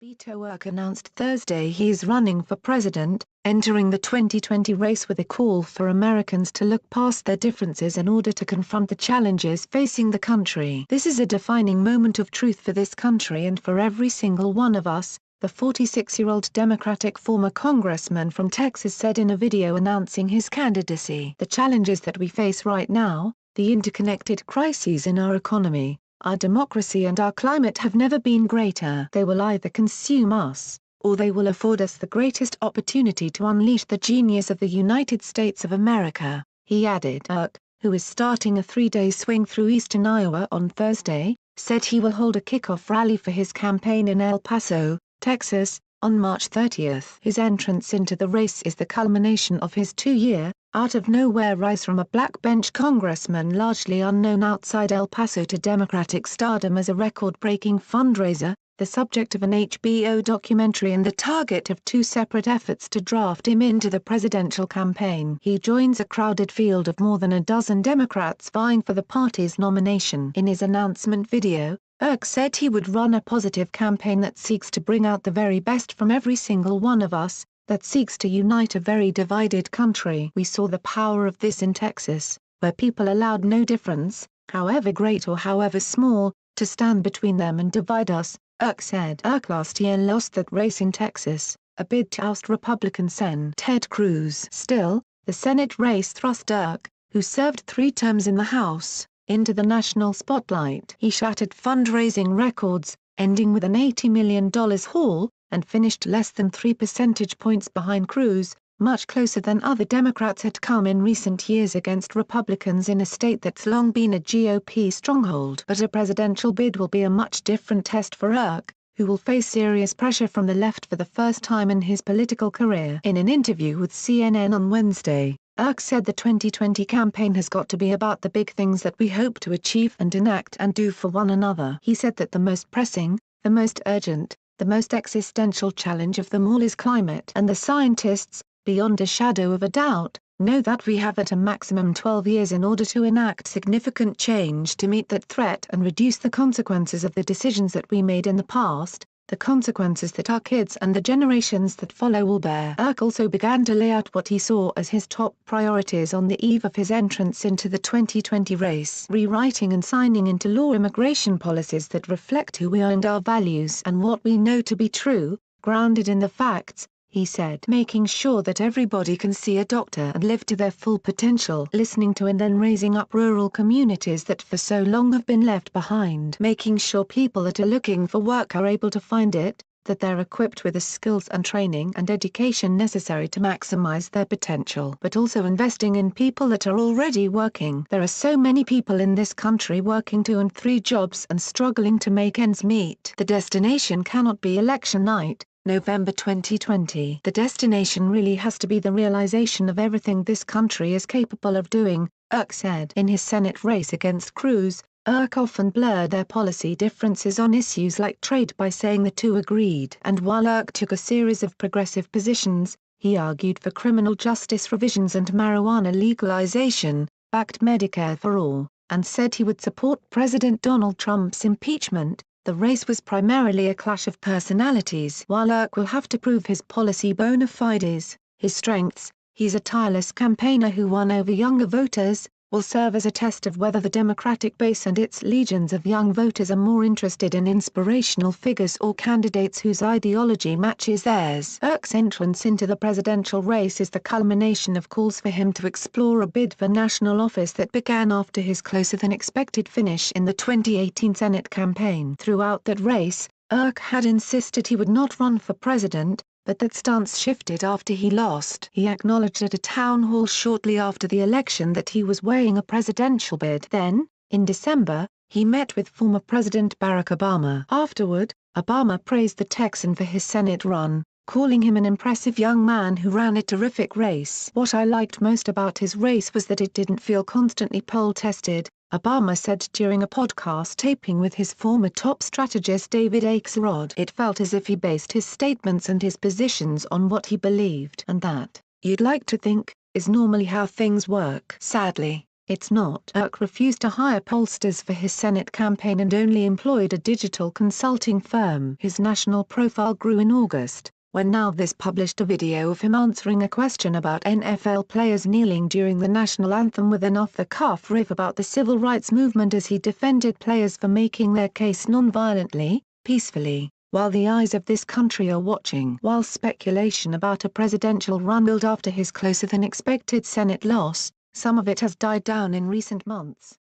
Beto O'Rourke announced Thursday he is running for president, entering the 2020 race with a call for Americans to look past their differences in order to confront the challenges facing the country. "This is a defining moment of truth for this country and for every single one of us," the 46-year-old Democratic former congressman from Texas said in a video announcing his candidacy. "The challenges that we face right now, the interconnected crises in our economy, our democracy and our climate have never been greater. They will either consume us, or they will afford us the greatest opportunity to unleash the genius of the United States of America," he added. O'Rourke, who is starting a three-day swing through eastern Iowa on Thursday, said he will hold a kickoff rally for his campaign in El Paso, Texas, on March 30. His entrance into the race is the culmination of his two-year, out-of-nowhere rise from a backbench congressman largely unknown outside El Paso to Democratic stardom as a record-breaking fundraiser, the subject of an HBO documentary and the target of two separate efforts to draft him into the presidential campaign. He joins a crowded field of more than a dozen Democrats vying for the party's nomination. In his announcement video, O'Rourke said he would run a positive campaign that seeks to bring out the very best from every single one of us, that seeks to unite a very divided country. "We saw the power of this in Texas, where people allowed no difference, however great or however small, to stand between them and divide us," O'Rourke said. O'Rourke last year lost that race in Texas, a bid to oust Republican Sen. Ted Cruz. Still, the Senate race thrust O'Rourke, who served 3 terms in the House, into the national spotlight. He shattered fundraising records, ending with an $80 million haul, and finished less than 3 percentage points behind Cruz, much closer than other Democrats had come in recent years against Republicans in a state that's long been a GOP stronghold. But a presidential bid will be a much different test for O'Rourke, who will face serious pressure from the left for the first time in his political career. In an interview with CNN on Wednesday, O'Rourke said the 2020 campaign has got to be about the big things that we hope to achieve and enact and do for one another. He said that the most pressing, the most urgent, the most existential challenge of them all is climate. And the scientists, beyond a shadow of a doubt, know that we have at a maximum 12 years in order to enact significant change to meet that threat and reduce the consequences of the decisions that we made in the past, the consequences that our kids and the generations that follow will bear. O'Rourke also began to lay out what he saw as his top priorities on the eve of his entrance into the 2020 race. "Rewriting and signing into law immigration policies that reflect who we are and our values and what we know to be true, grounded in the facts," he said. "Making sure that everybody can see a doctor and live to their full potential. Listening to and then raising up rural communities that for so long have been left behind. Making sure people that are looking for work are able to find it, that they're equipped with the skills and training and education necessary to maximize their potential. But also investing in people that are already working. There are so many people in this country working 2 and 3 jobs and struggling to make ends meet. The destination cannot be election night, November 2020. The destination really has to be the realization of everything this country is capable of doing," O'Rourke said. In his Senate race against Cruz, O'Rourke often blurred their policy differences on issues like trade by saying the two agreed. And while O'Rourke took a series of progressive positions, he argued for criminal justice revisions and marijuana legalization, backed Medicare for all, and said he would support President Donald Trump's impeachment. The race was primarily a clash of personalities. While O'Rourke will have to prove his policy bona fides, his strengths, he's a tireless campaigner who won over younger voters, will serve as a test of whether the Democratic base and its legions of young voters are more interested in inspirational figures or candidates whose ideology matches theirs. O'Rourke's entrance into the presidential race is the culmination of calls for him to explore a bid for national office that began after his closer-than-expected finish in the 2018 Senate campaign. Throughout that race, O'Rourke had insisted he would not run for president, but that stance shifted after he lost. He acknowledged at a town hall shortly after the election that he was weighing a presidential bid. Then, in December, he met with former President Barack Obama. Afterward, Obama praised the Texan for his Senate run, calling him an impressive young man who ran a terrific race. "What I liked most about his race was that it didn't feel constantly poll-tested," Obama said during a podcast taping with his former top strategist David Axelrod. "It felt as if he based his statements and his positions on what he believed. And that, you'd like to think, is normally how things work." Sadly, It's not. O'Rourke refused to hire pollsters for his Senate campaign and only employed a digital consulting firm. His national profile grew in August, when Now This published a video of him answering a question about NFL players kneeling during the national anthem with an off-the-cuff riff about the civil rights movement as he defended players for making their case non-violently, peacefully, while the eyes of this country are watching. While speculation about a presidential run built after his closer-than-expected Senate loss, some of it has died down in recent months.